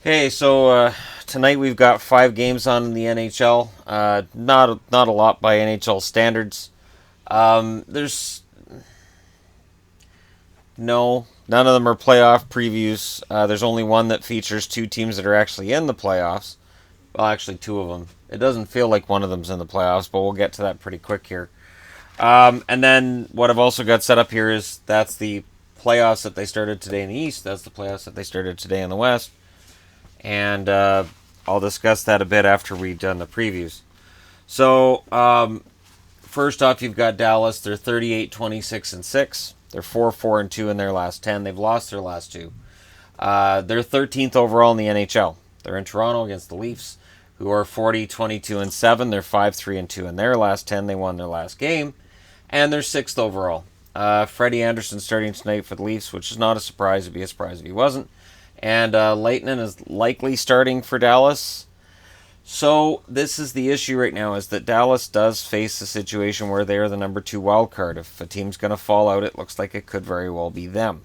Hey, so tonight we've got 5 games on in the NHL. Not a lot by NHL standards. There's no None of them are playoff previews. There's only one that features two teams that are actually in the playoffs. Well, actually, two of them. It doesn't feel like one of them's in the playoffs, but we'll get to that pretty quick here. And then what I've also got set up here is that's the playoffs that they started today in the East. That's the playoffs that they started today in the West. And I'll discuss that a bit after we've done the previews. So, first off, you've got Dallas. They're 38, 26, and 6. They're 4, 4, and 2 in their last 10. They've lost their last two. They're 13th overall in the NHL. They're in Toronto against the Leafs, who are 40, 22, and 7. They're 5, 3, and 2 in their last 10. They won their last game. And they're 6th overall. Freddie Anderson starting tonight for the Leafs, which is not a surprise. It'd be a surprise if he wasn't. And Leitner is likely starting for Dallas. So this is the issue right now, is that Dallas does face a situation where they are the number 2 wild card. If a team's going to fall out, it looks like it could very well be them.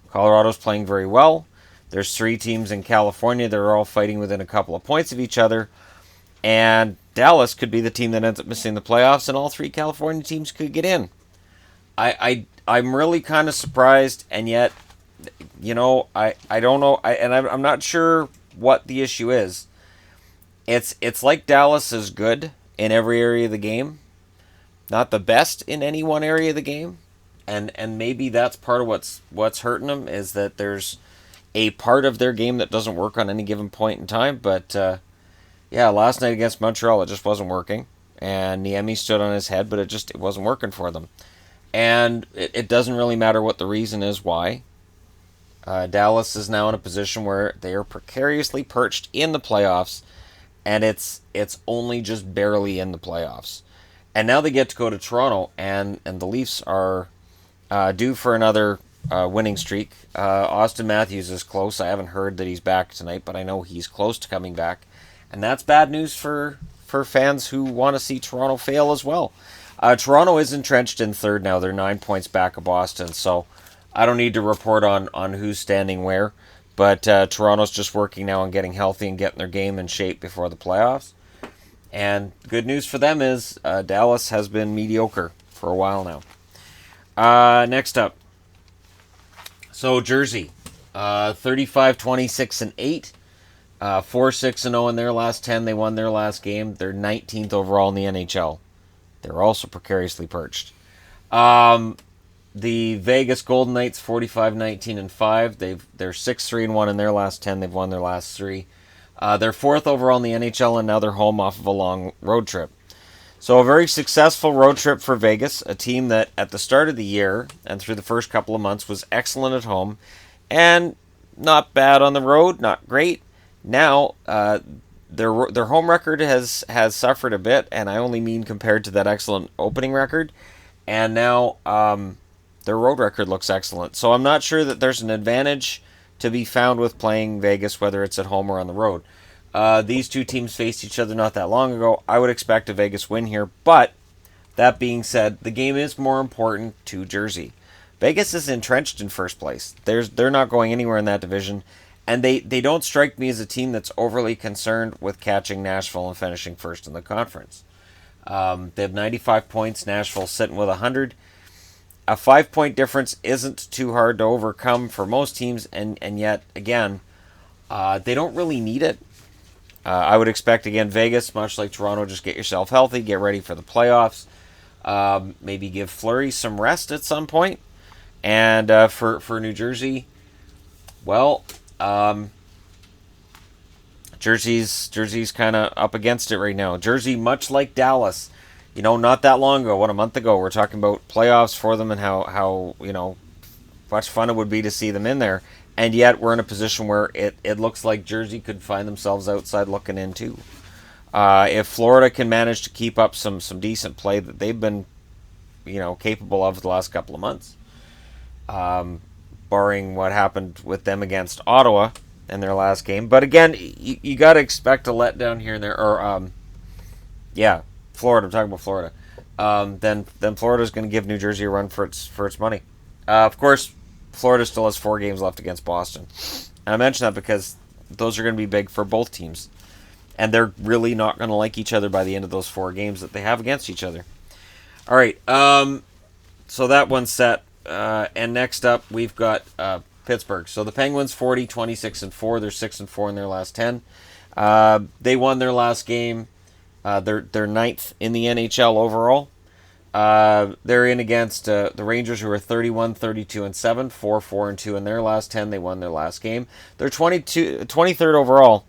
Colorado's playing very well. There's 3 teams in California that are all fighting within a couple of points of each other. And Dallas could be the team that ends up missing the playoffs, and all 3 California teams could get in. I'm really kind of surprised, and yet, I don't know, I'm not sure what the issue is. It's like Dallas is good in every area of the game, not the best in any one area of the game, and maybe that's part of what's hurting them, is that there's a part of their game that doesn't work on any given point in time. But yeah, last night against Montreal, it just wasn't working, and Niemi stood on his head, but it wasn't working for them. And it doesn't really matter what the reason is why. Dallas is now in a position where they are precariously perched in the playoffs, and it's only just barely in the playoffs. And now they get to go to Toronto, and the Leafs are due for another winning streak. Austin Matthews is close. I haven't heard that he's back tonight, but I know he's close to coming back, and that's bad news for fans who want to see Toronto fail as well. Toronto is entrenched in third now. They're 9 points back of Boston, so I don't need to report on who's standing where. But Toronto's just working now on getting healthy and getting their game in shape before the playoffs. And good news for them is Dallas has been mediocre for a while now. Next up, so Jersey, 35, 26, and 8. 4, 6, and 0 in their last 10. They won their last game. They're 19th overall in the NHL. They're also precariously perched. The Vegas Golden Knights, 45, 19, and 5. They're 6, 3, and 1 in their last 10. They've won their last 3. They're 4th overall in the NHL, and now they're home off of a long road trip. So a very successful road trip for Vegas, a team that at the start of the year and through the first couple of months was excellent at home and not bad on the road, not great. Now, their home record has suffered a bit, and I only mean compared to that excellent opening record. And now their road record looks excellent. So I'm not sure that there's an advantage to be found with playing Vegas, whether it's at home or on the road. These two teams faced each other not that long ago. I would expect a Vegas win here, but that being said, the game is more important to Jersey. Vegas is entrenched in first place. They're not going anywhere in that division. And they don't strike me as a team that's overly concerned with catching Nashville and finishing first in the conference. They have 95 points. Nashville's sitting with 100. A 5-point difference isn't too hard to overcome for most teams, and yet, again, they don't really need it. I would expect, again, Vegas, much like Toronto, just get yourself healthy, get ready for the playoffs. Maybe give Fleury some rest at some point. And for New Jersey, well, Jersey's kind of up against it right now. Jersey, much like Dallas, not that long ago, a month ago, we're talking about playoffs for them and how much fun it would be to see them in there. And yet we're in a position where it looks like Jersey could find themselves outside looking in too. If Florida can manage to keep up some decent play that they've been, capable of the last couple of months, barring what happened with them against Ottawa in their last game. But again, you got to expect a letdown here and there. Or, Florida. I'm talking about Florida. Then Florida's going to give New Jersey a run for its money. Of course, Florida still has 4 games left against Boston. And I mention that because those are going to be big for both teams. And they're really not going to like each other by the end of those 4 games that they have against each other. All right, so that one's set. And next up, we've got Pittsburgh. So the Penguins 26-4. They're 6-4 in their last 10. They won their last game. They're ninth in the NHL overall. They're in against the Rangers, who are 31-32-7, 4-4-2 in their last 10. They won their last game. They're 23rd overall.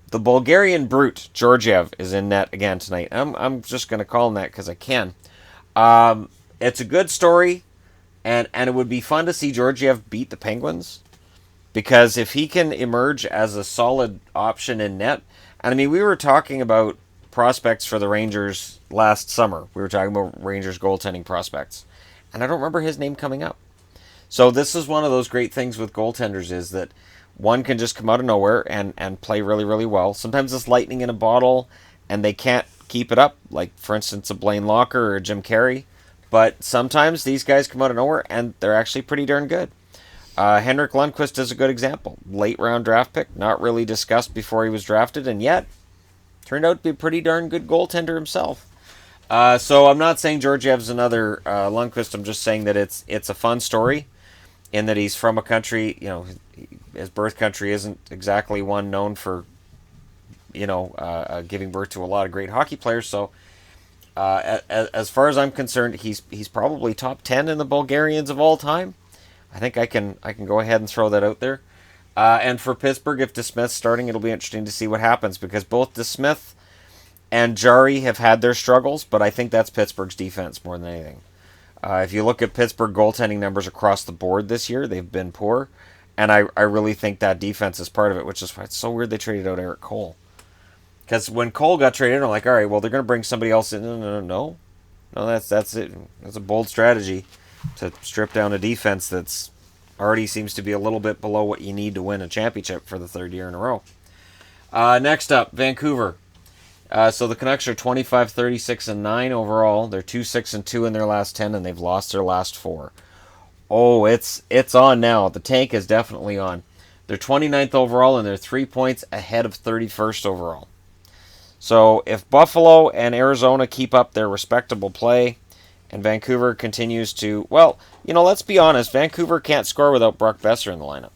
The Bulgarian brute Georgiev is in net again tonight. I'm just going to call him that because I can. It's a good story, and it would be fun to see Georgiev beat the Penguins, because if he can emerge as a solid option in net, and I mean, we were talking about prospects for the Rangers last summer. We were talking about Rangers goaltending prospects, and I don't remember his name coming up. So this is one of those great things with goaltenders, is that one can just come out of nowhere and play really, really well. Sometimes it's lightning in a bottle, and they can't keep it up, like, for instance, a Blaine Locker or a Jim Carey. But sometimes these guys come out of nowhere, and they're actually pretty darn good. Henrik Lundqvist is a good example. Late round draft pick, not really discussed before he was drafted, and yet turned out to be a pretty darn good goaltender himself. So I'm not saying Georgiev's another Lundqvist. I'm just saying that it's a fun story, in that he's from a country, his birth country isn't exactly one known for, giving birth to a lot of great hockey players. So as far as I'm concerned, he's probably top 10 in the Bulgarians of all time. I think I can go ahead and throw that out there. And for Pittsburgh, if DeSmith's starting, it'll be interesting to see what happens, because both DeSmith and Jari have had their struggles, but I think that's Pittsburgh's defense more than anything. If you look at Pittsburgh goaltending numbers across the board this year, they've been poor, and I really think that defense is part of it, which is why it's so weird they traded out Eric Cole. Because when Cole got traded, I'm like, all right, well, they're going to bring somebody else in. No, that's it. That's a bold strategy to strip down a defense that's already seems to be a little bit below what you need to win a championship for the 3rd year in a row. Next up, Vancouver. So the Canucks are 25-36-9 overall. They're 2-6-2 in their last 10, and they've lost their last 4. Oh, it's on now. The tank is definitely on. They're 29th overall, and they're 3 points ahead of 31st overall. So if Buffalo and Arizona keep up their respectable play, and Vancouver continues to, let's be honest, Vancouver can't score without Brock Besser in the lineup.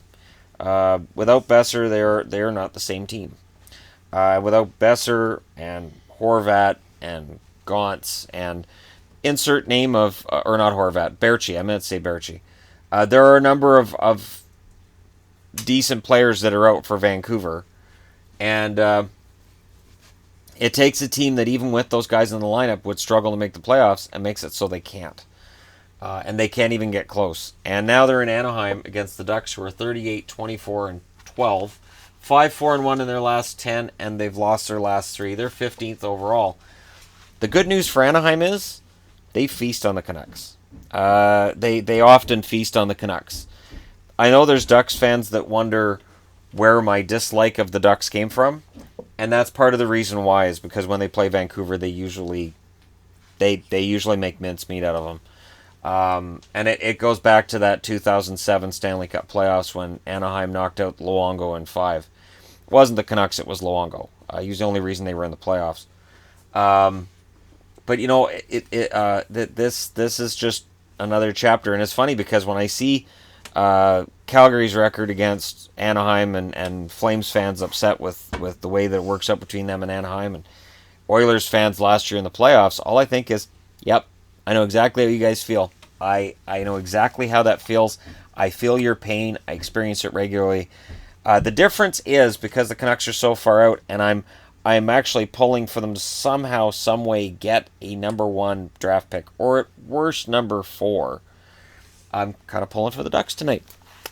Without Besser, they're not the same team. Without Besser and Horvat and Gauntz and insert name of, or not Horvat, Berchi, I meant to say Berchi. There are a number of decent players that are out for Vancouver, and it takes a team that, even with those guys in the lineup, would struggle to make the playoffs, and makes it so they can't. And they can't even get close. And now they're in Anaheim against the Ducks, who are 38-24-12. 5-4-1 in their last 10, and they've lost their last 3. They're 15th overall. The good news for Anaheim is they feast on the Canucks. They often feast on the Canucks. I know there's Ducks fans that wonder where my dislike of the Ducks came from, and that's part of the reason why, is because when they play Vancouver, they usually make mincemeat out of them. And it goes back to that 2007 Stanley Cup playoffs when Anaheim knocked out Luongo in 5. It wasn't the Canucks, it was Luongo. He was the only reason they were in the playoffs. But this is just another chapter, and it's funny because when I see Calgary's record against Anaheim and Flames fans upset with the way that it works out between them and Anaheim, and Oilers fans last year in the playoffs, all I think is, yep, I know exactly how you guys feel. I know exactly how that feels. I feel your pain. I experience it regularly. The difference is, because the Canucks are so far out, and I'm actually pulling for them to somehow, some way get a number 1 draft pick, or at worst number 4. I'm kind of pulling for the Ducks tonight.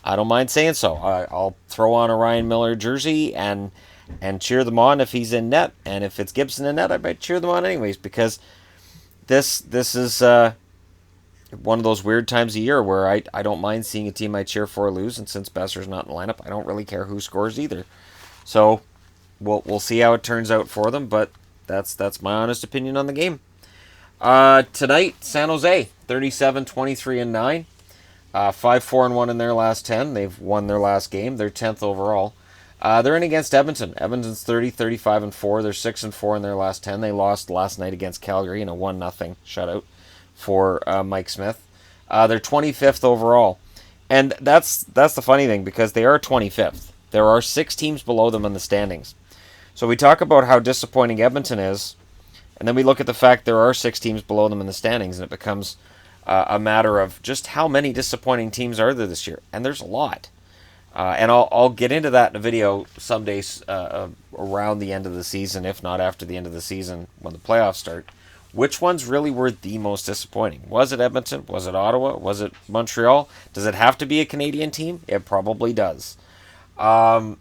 I don't mind saying so. I'll throw on a Ryan Miller jersey and cheer them on if he's in net, and if it's Gibson in net, I might cheer them on anyways, because this is one of those weird times of year where I don't mind seeing a team I cheer for lose, and since Besser's not in the lineup, I don't really care who scores either. So we'll see how it turns out for them, but that's my honest opinion on the game. Tonight, San Jose, 37-23-9. 5-4-1 in their last 10. They've won their last game. They're 10th overall. They're in against Edmonton. Edmonton's 30, 35, and 4. They're 6 and 4 in their last 10. They lost last night against Calgary in a 1-0 shutout for Mike Smith. They're 25th overall. And that's the funny thing, because they are 25th. There are 6 teams below them in the standings. So we talk about how disappointing Edmonton is, and then we look at the fact there are 6 teams below them in the standings, and it becomes a matter of just how many disappointing teams are there this year. And there's a lot. And I'll get into that in a video someday around the end of the season, if not after the end of the season when the playoffs start. Which ones really were the most disappointing? Was it Edmonton? Was it Ottawa? Was it Montreal? Does it have to be a Canadian team? It probably does. So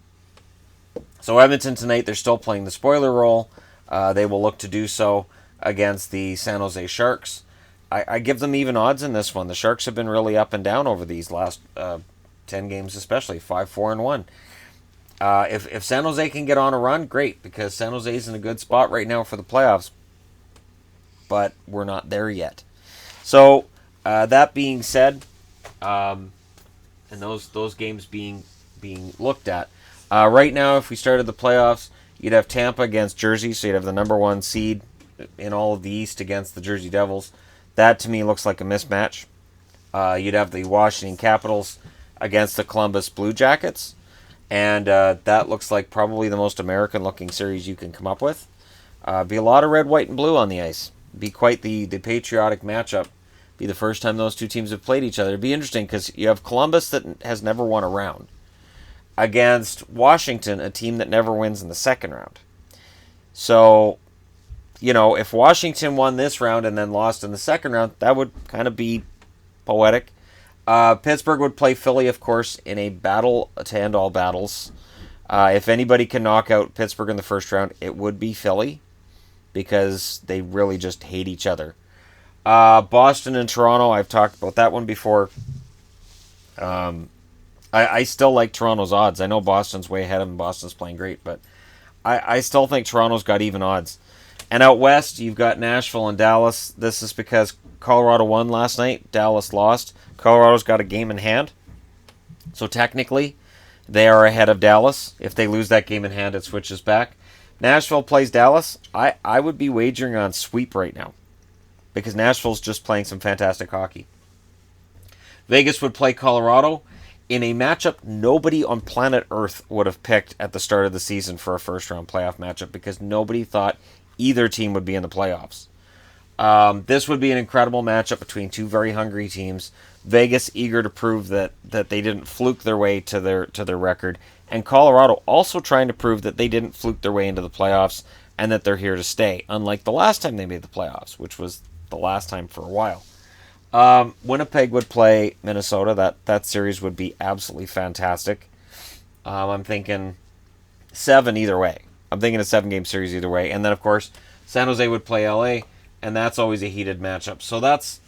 Edmonton tonight, they're still playing the spoiler role. They will look to do so against the San Jose Sharks. I give them even odds in this one. The Sharks have been really up and down over these last 10 games, especially 5-4-1. If San Jose can get on a run, great, because San Jose is in a good spot right now for the playoffs. But we're not there yet. So that being said, and those games being looked at right now, if we started the playoffs, you'd have Tampa against Jersey, so you'd have the number 1 seed in all of the East against the Jersey Devils. That to me looks like a mismatch. You'd have the Washington Capitals against the Columbus Blue Jackets, and that looks like probably the most American-looking series you can come up with. Be a lot of red, white, and blue on the ice. Be quite the patriotic matchup. Be the first time those two teams have played each other. It'd be interesting because you have Columbus that has never won a round against Washington, a team that never wins in the second round. So, if Washington won this round and then lost in the second round, that would kind of be poetic. Pittsburgh would play Philly, of course, in a battle to end all battles. If anybody can knock out Pittsburgh in the first round, it would be Philly, because they really just hate each other. Boston and Toronto, I've talked about that one before. I still like Toronto's odds. I know Boston's way ahead of them. Boston's playing great, but I still think Toronto's got even odds. And out west, you've got Nashville and Dallas. This is because Colorado won last night. Dallas lost. Colorado's got a game in hand. So technically, they are ahead of Dallas. If they lose that game in hand, it switches back. Nashville plays Dallas. I would be wagering on sweep right now, because Nashville's just playing some fantastic hockey. Vegas would play Colorado in a matchup nobody on planet Earth would have picked at the start of the season for a first-round playoff matchup, because nobody thought either team would be in the playoffs. This would be an incredible matchup between two very hungry teams. Vegas eager to prove that they didn't fluke their way to their record, and Colorado also trying to prove that they didn't fluke their way into the playoffs and that they're here to stay, unlike the last time they made the playoffs, which was the last time for a while. Winnipeg would play Minnesota. That series would be absolutely fantastic. I'm thinking 7 either way. I'm thinking a 7-game series either way. And then, of course, San Jose would play LA, and that's always a heated matchup. So that's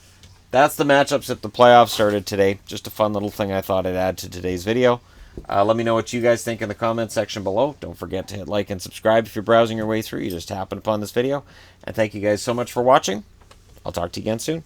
the matchups if the playoffs started today. Just a fun little thing I thought I'd add to today's video. Let me know what you guys think in the comments section below. Don't forget to hit like and subscribe if you're browsing your way through. You just happened upon this video. And thank you guys so much for watching. I'll talk to you again soon.